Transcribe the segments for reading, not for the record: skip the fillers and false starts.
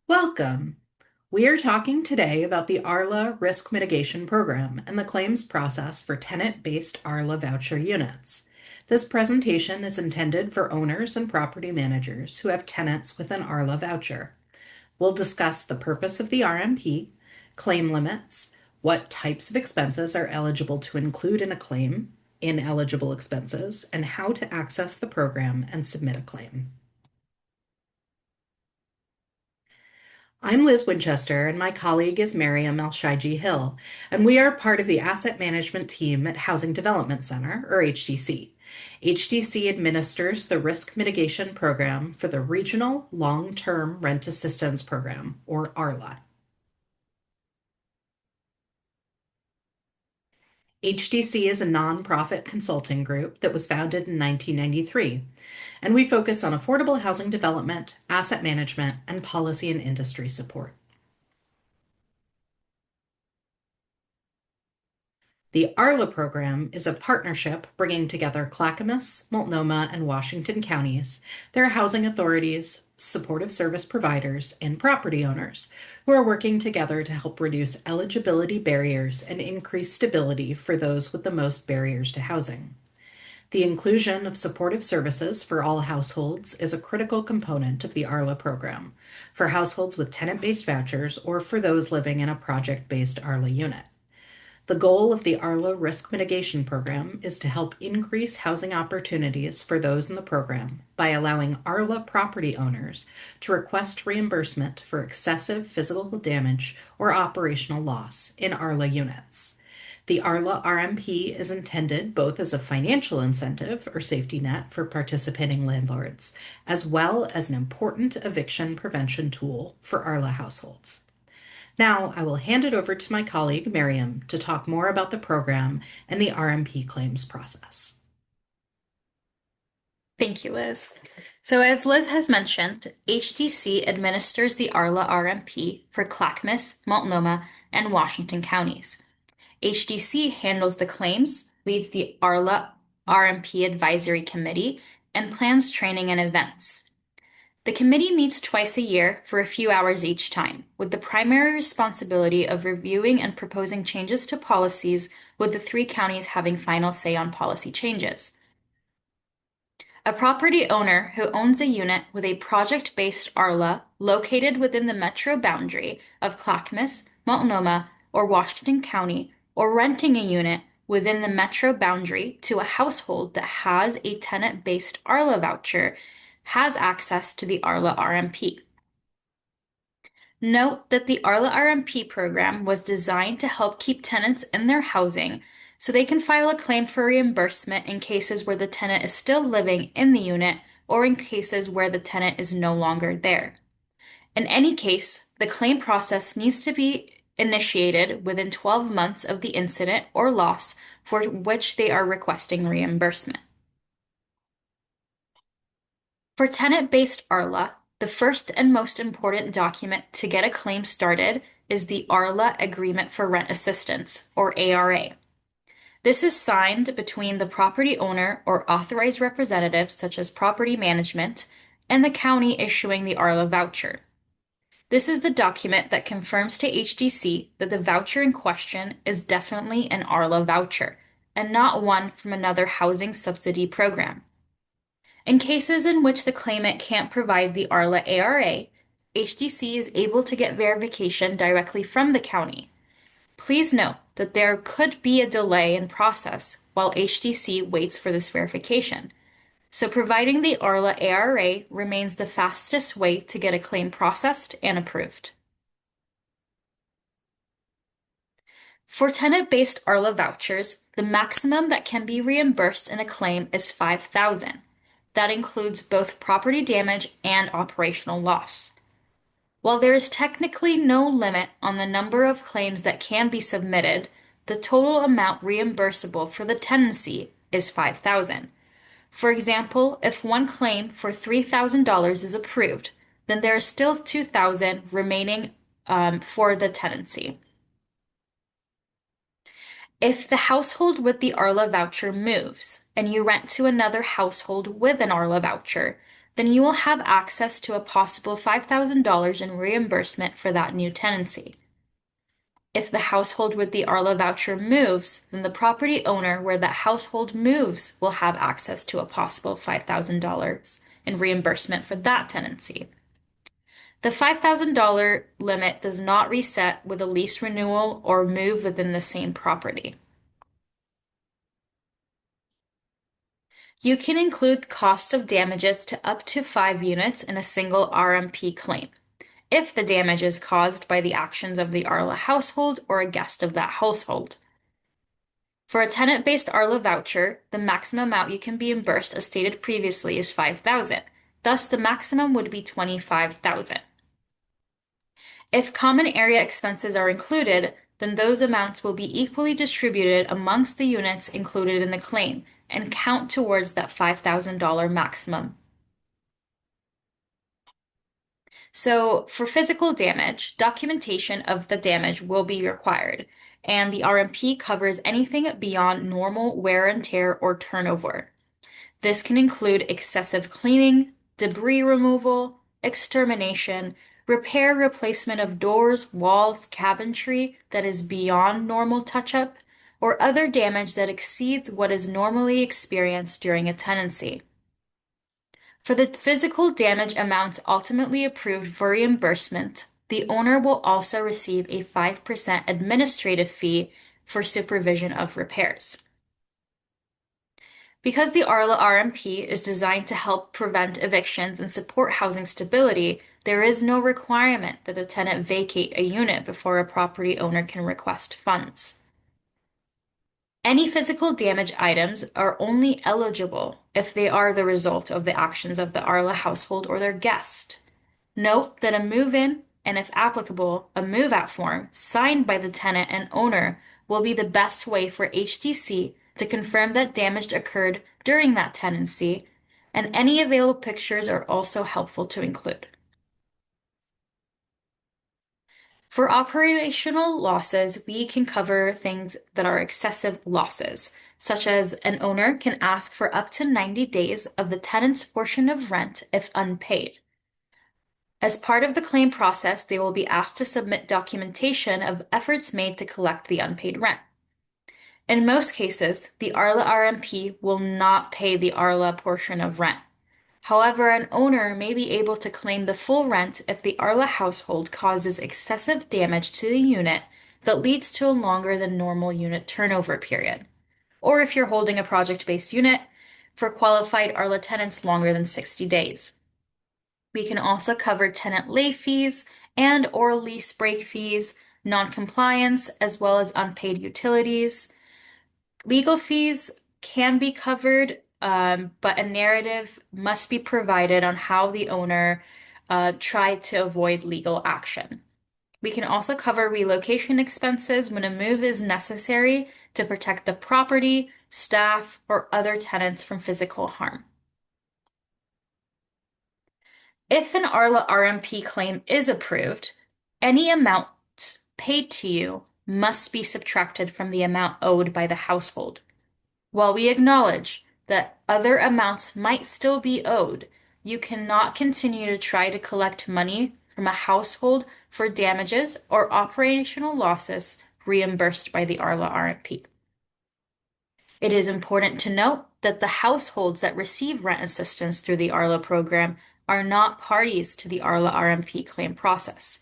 Welcome. We are talking today about the RLRA Risk Mitigation Program and the claims process for tenant-based RLRA voucher units. This presentation is intended for owners and property managers who have tenants with an RLRA voucher. We'll discuss the purpose of the RMP, claim limits, what types of expenses are eligible to include in a claim, ineligible expenses, and how to access the program and submit a claim. I'm Liz Winchester, and my colleague is Miriam Elshaiji Hill, and we are part of the asset management team at Housing Development Center, or HDC. HDC administers the Risk Mitigation Program for the Regional Long-Term Rent Assistance Program, or RLA. HDC is a nonprofit consulting group that was founded in 1993, and we focus on affordable housing development, asset management, and policy and industry support. The RLA program is a partnership bringing together Clackamas, Multnomah, and Washington counties, their housing authorities, supportive service providers, and property owners who are working together to help reduce eligibility barriers and increase stability for those with the most barriers to housing. The inclusion of supportive services for all households is a critical component of the RLA program for households with tenant-based vouchers or for those living in a project-based RLA unit. The goal of the RLRA Risk Mitigation Program is to help increase housing opportunities for those in the program by allowing RLRA property owners to request reimbursement for excessive physical damage or operational loss in RLRA units. The RLRA RMP is intended both as a financial incentive or safety net for participating landlords, as well as an important eviction prevention tool for RLRA households. Now, I will hand it over to my colleague, Miriam, to talk more about the program and the RMP claims process. Thank you, Liz. So as Liz has mentioned, HDC administers the RLRA RMP for Clackamas, Multnomah, and Washington counties. HDC handles the claims, leads the RLRA RMP Advisory Committee, and plans training and events. The committee meets twice a year for a few hours each time, with the primary responsibility of reviewing and proposing changes to policies, with the three counties having final say on policy changes. A property owner who owns a unit with a project-based RLA located within the metro boundary of Clackamas, Multnomah, or Washington County, or renting a unit within the metro boundary to a household that has a tenant-based RLA voucher has access to the RLA RMP. Note that the RLA RMP program was designed to help keep tenants in their housing so they can file a claim for reimbursement in cases where the tenant is still living in the unit or in cases where the tenant is no longer there. In any case, the claim process needs to be initiated within 12 months of the incident or loss for which they are requesting reimbursement. For tenant-based RLA, the first and most important document to get a claim started is the RLA Agreement for Rent Assistance, or ARA. This is signed between the property owner or authorized representative, such as property management, and the county issuing the RLA voucher. This is the document that confirms to HDC that the voucher in question is definitely an RLA voucher, and not one from another housing subsidy program. In cases in which the claimant can't provide the RLA ARA, HDC is able to get verification directly from the county. Please note that there could be a delay in process while HDC waits for this verification. So providing the RLA ARA remains the fastest way to get a claim processed and approved. For tenant-based RLA vouchers, the maximum that can be reimbursed in a claim is $5,000. That includes both property damage and operational loss. While there is technically no limit on the number of claims that can be submitted, the total amount reimbursable for the tenancy is $5,000. For example, if one claim for $3,000 is approved, then there is still $2,000 remaining for the tenancy. If the household with the RLA voucher moves and you rent to another household with an RLA voucher, then you will have access to a possible $5,000 in reimbursement for that new tenancy. If the household with the RLA voucher moves, then the property owner where that household moves will have access to a possible $5,000 in reimbursement for that tenancy. The $5,000 limit does not reset with a lease renewal or move within the same property. You can include costs of damages to up to 5 units in a single RMP claim, if the damage is caused by the actions of the RLA household or a guest of that household. For a tenant-based RLA voucher, the maximum amount you can be reimbursed, as stated previously, is $5,000. Thus, the maximum would be $25,000. If common area expenses are included, then those amounts will be equally distributed amongst the units included in the claim and count towards that $5,000 maximum. So, for physical damage, documentation of the damage will be required, and the RMP covers anything beyond normal wear and tear or turnover. This can include excessive cleaning, debris removal, extermination, repair, replacement of doors, walls, cabinetry that is beyond normal touch-up, or other damage that exceeds what is normally experienced during a tenancy. For the physical damage amounts ultimately approved for reimbursement, the owner will also receive a 5% administrative fee for supervision of repairs. Because the RLRA RMP is designed to help prevent evictions and support housing stability, there is no requirement that a tenant vacate a unit before a property owner can request funds. Any physical damage items are only eligible if they are the result of the actions of the RLA household or their guest. Note that a move-in and, if applicable, a move-out form signed by the tenant and owner will be the best way for HDC to confirm that damage occurred during that tenancy, and any available pictures are also helpful to include. For operational losses, we can cover things that are excessive losses, such as an owner can ask for up to 90 days of the tenant's portion of rent if unpaid. As part of the claim process, they will be asked to submit documentation of efforts made to collect the unpaid rent. In most cases, the RLA RMP will not pay the RLA portion of rent. However, an owner may be able to claim the full rent if the RLA household causes excessive damage to the unit that leads to a longer than normal unit turnover period, or if you're holding a project-based unit for qualified RLA tenants longer than 60 days. We can also cover tenant late fees and or lease break fees, non-compliance, as well as unpaid utilities. Legal fees can be covered, but a narrative must be provided on how the owner tried to avoid legal action. We can also cover relocation expenses when a move is necessary to protect the property, staff, or other tenants from physical harm. If an RLA RMP claim is approved, any amount paid to you must be subtracted from the amount owed by the household. While we acknowledge that other amounts might still be owed, you cannot continue to try to collect money from a household for damages or operational losses reimbursed by the RLA RMP. It is important to note that the households that receive rent assistance through the RLA program are not parties to the RLA RMP claim process.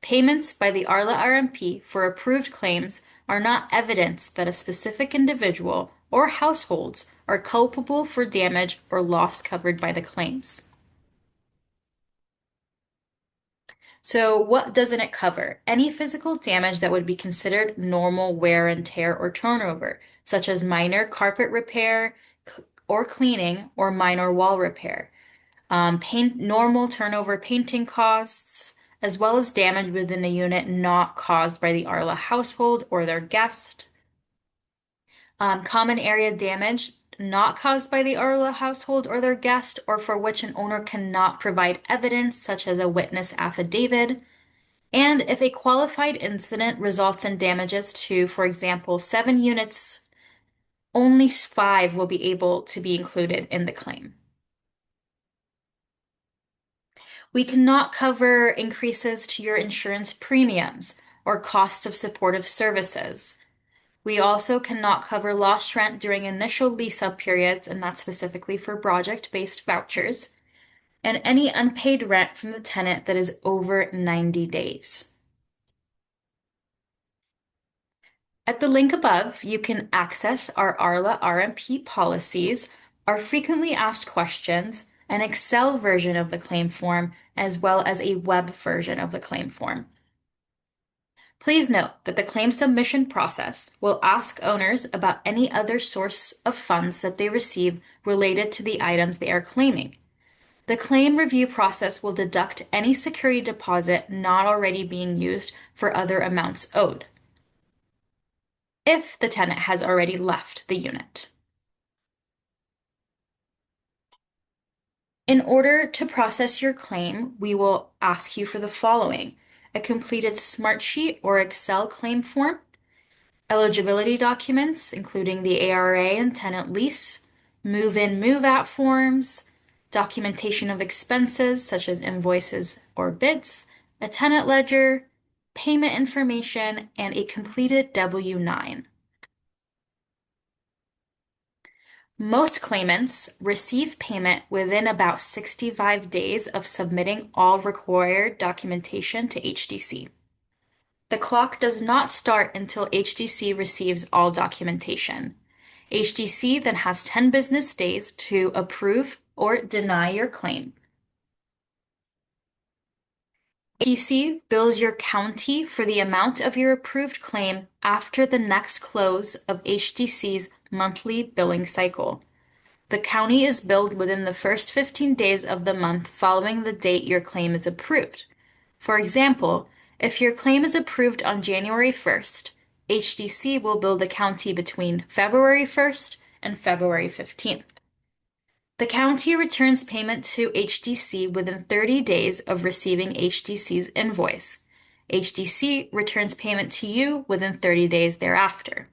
Payments by the RLA RMP for approved claims are not evidence that a specific individual or households are culpable for damage or loss covered by the claims. So what doesn't it cover? Any physical damage that would be considered normal wear and tear or turnover, such as minor carpet repair or cleaning or minor wall repair. Normal turnover painting costs, as well as damage within a unit not caused by the RLA household or their guest. Common area damage not caused by the RLA household or their guest, or for which an owner cannot provide evidence, such as a witness affidavit. And if a qualified incident results in damages to, for example, 7 units, only 5 will be able to be included in the claim. We cannot cover increases to your insurance premiums or costs of supportive services. We also cannot cover lost rent during initial lease-up periods, and that's specifically for project-based vouchers, and any unpaid rent from the tenant that is over 90 days. At the link above, you can access our RLA RMP policies, our frequently asked questions, an Excel version of the claim form, as well as a web version of the claim form. Please note that the claim submission process will ask owners about any other source of funds that they receive related to the items they are claiming. The claim review process will deduct any security deposit not already being used for other amounts owed, if the tenant has already left the unit. In order to process your claim, we will ask you for the following: a completed Smartsheet or Excel claim form, eligibility documents, including the ARA and tenant lease, move-in, move-out forms, documentation of expenses such as invoices or bids, a tenant ledger, payment information, and a completed W-9. Most claimants receive payment within about 65 days of submitting all required documentation to HDC. The clock does not start until HDC receives all documentation. HDC then has 10 business days to approve or deny your claim. HDC bills your county for the amount of your approved claim after the next close of HDC's monthly billing cycle. The county is billed within the first 15 days of the month following the date your claim is approved. For example, if your claim is approved on January 1st, HDC will bill the county between February 1st and February 15th. The county returns payment to HDC within 30 days of receiving HDC's invoice. HDC returns payment to you within 30 days thereafter.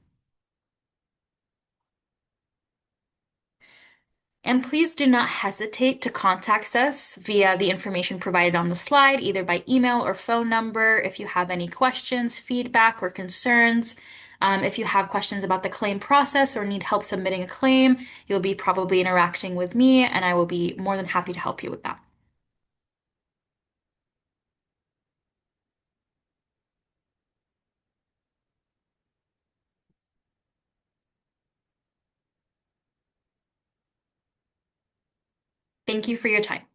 And please do not hesitate to contact us via the information provided on the slide, either by email or phone number, if you have any questions, feedback, or concerns. If you have questions about the claim process or need help submitting a claim, you'll be probably interacting with me, and I will be more than happy to help you with that. Thank you for your time.